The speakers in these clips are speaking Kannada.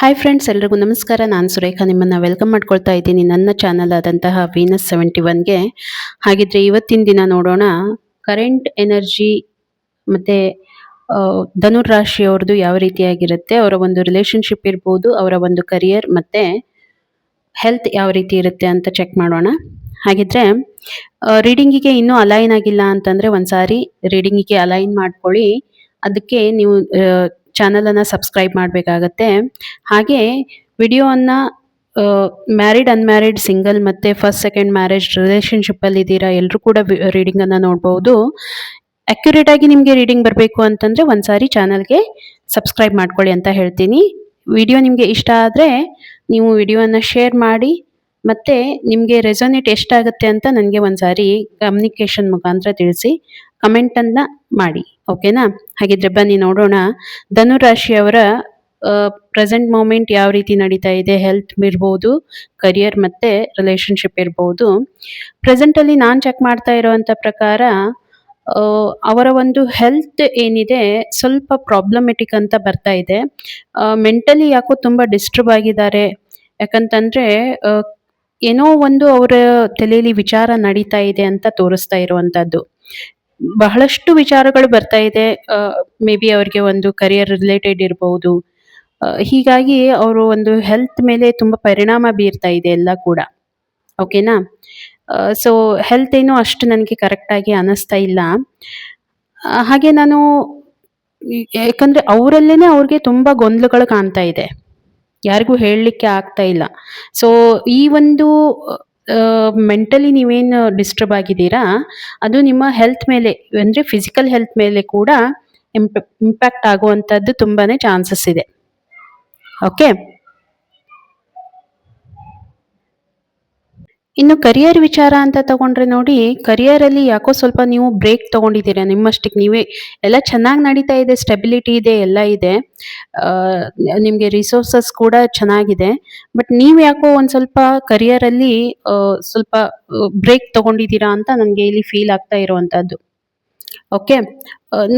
ಹಾಯ್ ಫ್ರೆಂಡ್ಸ್, ಎಲ್ರಿಗೂ ನಮಸ್ಕಾರ. ನಾನು ಸುರೇಖಾ ನಿಮ್ಮನ್ನು ವೆಲ್ಕಮ್ ಮಾಡ್ಕೊಳ್ತಾ ಇದ್ದೀನಿ ನನ್ನ ಚಾನಲ್ ಆದಂತಹ ವೀನಸ್ 71ಗೆ. ಹಾಗಿದ್ರೆ ಇವತ್ತಿನ ದಿನ ನೋಡೋಣ ಕರೆಂಟ್ ಎನರ್ಜಿ ಮತ್ತು ಧನುರ್ ರಾಶಿಯವ್ರದ್ದು ಯಾವ ರೀತಿಯಾಗಿರುತ್ತೆ, ಅವರ ಒಂದು ರಿಲೇಶನ್ಶಿಪ್ ಇರ್ಬೋದು, ಅವರ ಒಂದು ಕರಿಯರ್ ಮತ್ತು ಹೆಲ್ತ್ ಯಾವ ರೀತಿ ಇರುತ್ತೆ ಅಂತ ಚೆಕ್ ಮಾಡೋಣ. ಹಾಗಿದ್ರೆ ರೀಡಿಂಗಿಗೆ ಇನ್ನೂ ಅಲೈನ್ ಆಗಿಲ್ಲ ಅಂತಂದರೆ ಒಂದ್ಸಾರಿ ರೀಡಿಂಗಿಗೆ ಅಲೈನ್ ಮಾಡ್ಕೊಳ್ಳಿ. ಅದಕ್ಕೆ ನೀವು ಚಾನಲನ್ನು ಸಬ್ಸ್ಕ್ರೈಬ್ ಮಾಡಬೇಕಾಗತ್ತೆ. ಹಾಗೆ ವಿಡಿಯೋವನ್ನು ಮ್ಯಾರಿಡ್ ಅನ್ಮ್ಯಾರಿಡ್ ಸಿಂಗಲ್ ಮತ್ತು ಫಸ್ಟ್ ಸೆಕೆಂಡ್ ಮ್ಯಾರೇಜ್ ರಿಲೇಷನ್ಶಿಪ್ಪಲ್ಲಿ ಇದ್ದೀರಾ ಎಲ್ಲರೂ ಕೂಡ ರೀಡಿಂಗನ್ನು ನೋಡ್ಬೋದು. ಅಕ್ಯುರೇಟ್ ಆಗಿ ನಿಮಗೆ ರೀಡಿಂಗ್ ಬರಬೇಕು ಅಂತಂದರೆ ಒಂದ್ಸಾರಿ ಚಾನಲ್ಗೆ ಸಬ್ಸ್ಕ್ರೈಬ್ ಮಾಡ್ಕೊಳ್ಳಿ ಅಂತ ಹೇಳ್ತೀನಿ. ವಿಡಿಯೋ ನಿಮಗೆ ಇಷ್ಟ ಆದರೆ ನೀವು ವಿಡಿಯೋನ ಶೇರ್ ಮಾಡಿ ಮತ್ತು ನಿಮಗೆ ರೆಸೊನೇಟ್ ಎಷ್ಟಾಗುತ್ತೆ ಅಂತ ನನಗೆ ಒಂದ್ಸಾರಿ ಕಮ್ಯುನಿಕೇಷನ್ ಮುಖಾಂತರ ತಿಳಿಸಿ, ಕಮೆಂಟನ್ನು ಮಾಡಿ. ಓಕೆನಾ? ಹಾಗಿದ್ರೆ ಬನ್ನಿ ನೋಡೋಣ ಧನುರಾಶಿಯವರ ಪ್ರೆಸೆಂಟ್ ಮೂಮೆಂಟ್ ಯಾವ ರೀತಿ ನಡೀತಾ ಇದೆ. ಹೆಲ್ತ್ ಇರ್ಬೋದು, ಕರಿಯರ್ ಮತ್ತು ರಿಲೇಷನ್ಶಿಪ್ ಇರ್ಬೋದು. ಪ್ರೆಸೆಂಟಲ್ಲಿ ನಾನು ಚೆಕ್ ಮಾಡ್ತಾ ಇರೋವಂಥ ಪ್ರಕಾರ ಅವರ ಒಂದು ಹೆಲ್ತ್ ಏನಿದೆ ಸ್ವಲ್ಪ ಪ್ರಾಬ್ಲಮೆಟಿಕ್ ಅಂತ ಬರ್ತಾ ಇದೆ. ಮೆಂಟಲಿ ಯಾಕೋ ತುಂಬ ಡಿಸ್ಟರ್ಬ್ ಆಗಿದ್ದಾರೆ. ಯಾಕಂತಂದರೆ ಏನೋ ಒಂದು ಅವರ ತಲೆಯಲ್ಲಿ ವಿಚಾರ ನಡೀತಾ ಇದೆ ಅಂತ ತೋರಿಸ್ತಾ ಇರುವಂಥದ್ದು. ಬಹಳಷ್ಟು ವಿಚಾರಗಳು ಬರ್ತಾ ಇದೆ. ಮೇ ಬಿ ಅವ್ರಿಗೆ ಒಂದು ಕರಿಯರ್ ರಿಲೇಟೆಡ್ ಇರ್ಬೋದು. ಹೀಗಾಗಿ ಅವರು ಒಂದು ಹೆಲ್ತ್ ಮೇಲೆ ತುಂಬ ಪರಿಣಾಮ ಬೀರ್ತಾ ಇದೆ ಎಲ್ಲ ಕೂಡ. ಓಕೆನಾ? ಸೊ ಹೆಲ್ತ್ ಏನೋ ಅಷ್ಟು ನನಗೆ ಕರೆಕ್ಟಾಗಿ ಅನ್ನಿಸ್ತಾ ಇಲ್ಲ. ಹಾಗೆ ನಾನು ಯಾಕಂದರೆ ಅವರಲ್ಲೇ ಅವ್ರಿಗೆ ತುಂಬ ಗೊಂದಲಗಳು ಕಾಣ್ತಾ ಇದೆ, ಯಾರಿಗೂ ಹೇಳಲಿಕ್ಕೆ ಆಗ್ತಾ ಇಲ್ಲ. ಸೊ ಈ ಒಂದು ಮೆಂಟಲಿ ನೀವೇನು ಡಿಸ್ಟರ್ಬ್ ಆಗಿದ್ದೀರಾ ಅದು ನಿಮ್ಮ ಹೆಲ್ತ್ ಮೇಲೆ ಅಂದರೆ ಫಿಸಿಕಲ್ ಹೆಲ್ತ್ ಮೇಲೆ ಕೂಡ ಇಂಪ್ಯಾಕ್ಟ್ ಆಗುವಂಥದ್ದು ತುಂಬಾ ಚಾನ್ಸಸ್ ಇದೆ. ಓಕೆ, ಇನ್ನು ಕರಿಯರ್ ವಿಚಾರ ಅಂತ ತಗೊಂಡ್ರೆ ನೋಡಿ, ಕರಿಯರಲ್ಲಿ ಯಾಕೋ ಸ್ವಲ್ಪ ನೀವು ಬ್ರೇಕ್ ತಗೊಂಡಿದ್ದೀರಾ ನಿಮ್ಮಷ್ಟಕ್ಕೆ ನೀವೇ. ಎಲ್ಲ ಚೆನ್ನಾಗಿ ನಡೀತಾ ಇದೆ, ಸ್ಟೆಬಿಲಿಟಿ ಇದೆ, ಎಲ್ಲ ಇದೆ, ನಿಮಗೆ ರಿಸೋರ್ಸಸ್ ಕೂಡ ಚೆನ್ನಾಗಿದೆ. ಬಟ್ ನೀವು ಯಾಕೋ ಒಂದು ಸ್ವಲ್ಪ ಕರಿಯರಲ್ಲಿ ಸ್ವಲ್ಪ ಬ್ರೇಕ್ ತಗೊಂಡಿದ್ದೀರಾ ಅಂತ ನನಗೆ ಇಲ್ಲಿ ಫೀಲ್ ಆಗ್ತಾ ಇರುವಂಥದ್ದು. ಓಕೆ,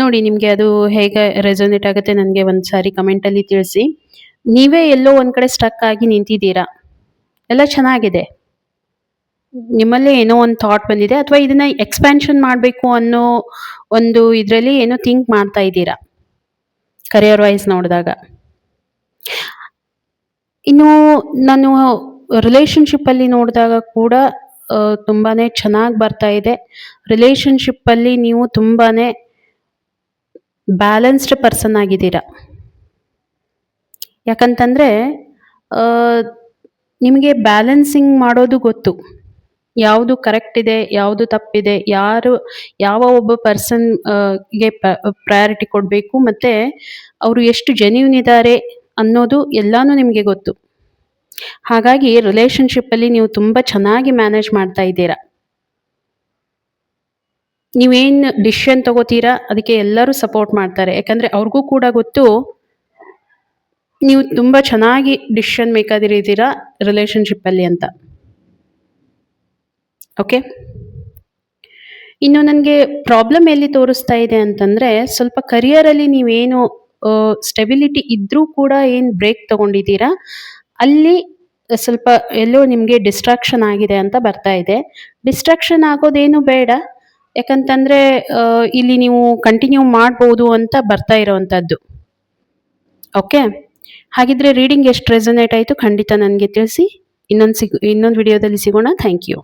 ನೋಡಿ ನಿಮಗೆ ಅದು ಹೇಗೆ ರೆಸೊನೇಟ್ ಆಗುತ್ತೆ ನನಗೆ ಒಂದು ಸಾರಿ ಕಮೆಂಟಲ್ಲಿ ತಿಳಿಸಿ. ನೀವೇ ಎಲ್ಲೋ ಒಂದು ಕಡೆ ಸ್ಟಕ್ ಆಗಿ ನಿಂತಿದ್ದೀರಾ, ಎಲ್ಲ ಚೆನ್ನಾಗಿದೆ, ನಿಮ್ಮಲ್ಲೇ ಏನೋ ಒಂದು ಥಾಟ್ ಬಂದಿದೆ ಅಥವಾ ಇದನ್ನ ಎಕ್ಸ್ಪ್ಯಾನ್ಷನ್ ಮಾಡಬೇಕು ಅನ್ನೋ ಒಂದು ಇದರಲ್ಲಿ ಏನೋ ಥಿಂಕ್ ಮಾಡ್ತಾ ಇದ್ದೀರಾ ಕರಿಯರ್ ವೈಸ್ ನೋಡಿದಾಗ. ಇನ್ನು ನಾನು ರಿಲೇಷನ್ಶಿಪ್ಪಲ್ಲಿ ನೋಡಿದಾಗ ಕೂಡ ತುಂಬಾ ಚೆನ್ನಾಗಿ ಬರ್ತಾ ಇದೆ. ರಿಲೇಷನ್ಶಿಪ್ಪಲ್ಲಿ ನೀವು ತುಂಬಾ ಬ್ಯಾಲೆನ್ಸ್ಡ್ ಪರ್ಸನ್ ಆಗಿದ್ದೀರಾ. ಯಾಕಂತಂದರೆ ನಿಮಗೆ ಬ್ಯಾಲೆನ್ಸಿಂಗ್ ಮಾಡೋದು ಗೊತ್ತು, ಯಾವುದು ಕರೆಕ್ಟ್ ಇದೆ, ಯಾವುದು ತಪ್ಪಿದೆ, ಯಾವ ಒಬ್ಬ ಪರ್ಸನ್ಗೆ ಪ್ರಯಾರಿಟಿ ಕೊಡಬೇಕು ಮತ್ತು ಅವರು ಎಷ್ಟು ಜೆನ್ಯೂನ್ ಇದ್ದಾರೆ ಅನ್ನೋದು ಎಲ್ಲನೂ ನಿಮಗೆ ಗೊತ್ತು. ಹಾಗಾಗಿ ರಿಲೇಷನ್ಶಿಪ್ಪಲ್ಲಿ ನೀವು ತುಂಬ ಚೆನ್ನಾಗಿ ಮ್ಯಾನೇಜ್ ಮಾಡ್ತಾ ಇದ್ದೀರಾ. ನೀವೇನು ಡಿಸಿಷನ್ ತಗೋತೀರಾ ಅದಕ್ಕೆ ಎಲ್ಲರೂ ಸಪೋರ್ಟ್ ಮಾಡ್ತಾರೆ. ಯಾಕಂದರೆ ಅವ್ರಿಗೂ ಕೂಡ ಗೊತ್ತು ನೀವು ತುಂಬ ಚೆನ್ನಾಗಿ ಡಿಸಿಷನ್ ಮೇಕರ್ ರಿಲೇಷನ್ಶಿಪ್ಪಲ್ಲಿ ಅಂತ. ಓಕೆ, ಇನ್ನು ನನಗೆ ಪ್ರಾಬ್ಲಮ್ ಎಲ್ಲಿ ತೋರಿಸ್ತಾ ಇದೆ ಅಂತಂದರೆ, ಸ್ವಲ್ಪ ಕರಿಯರಲ್ಲಿ ನೀವೇನು ಸ್ಟೆಬಿಲಿಟಿ ಇದ್ದರೂ ಕೂಡ ಏನು ಬ್ರೇಕ್ ತಗೊಂಡಿದ್ದೀರಾ ಅಲ್ಲಿ ಸ್ವಲ್ಪ ಎಲ್ಲೋ ನಿಮಗೆ ಡಿಸ್ಟ್ರಾಕ್ಷನ್ ಆಗಿದೆ ಅಂತ ಬರ್ತಾ ಇದೆ. ಡಿಸ್ಟ್ರಾಕ್ಷನ್ ಆಗೋದೇನು ಬೇಡ, ಯಾಕಂತಂದರೆ ಇಲ್ಲಿ ನೀವು ಕಂಟಿನ್ಯೂ ಮಾಡ್ಬೋದು ಅಂತ ಬರ್ತಾ ಇರೋವಂಥದ್ದು. ಓಕೆ, ಹಾಗಿದ್ರೆ ರೀಡಿಂಗ್ ಎಷ್ಟು ರೆಸೊನೇಟ್ ಆಯಿತು ಖಂಡಿತ ನನಗೆ ತಿಳಿಸಿ. ಇನ್ನೊಂದು ವಿಡಿಯೋದಲ್ಲಿ ಸಿಗೋಣ. Thank you.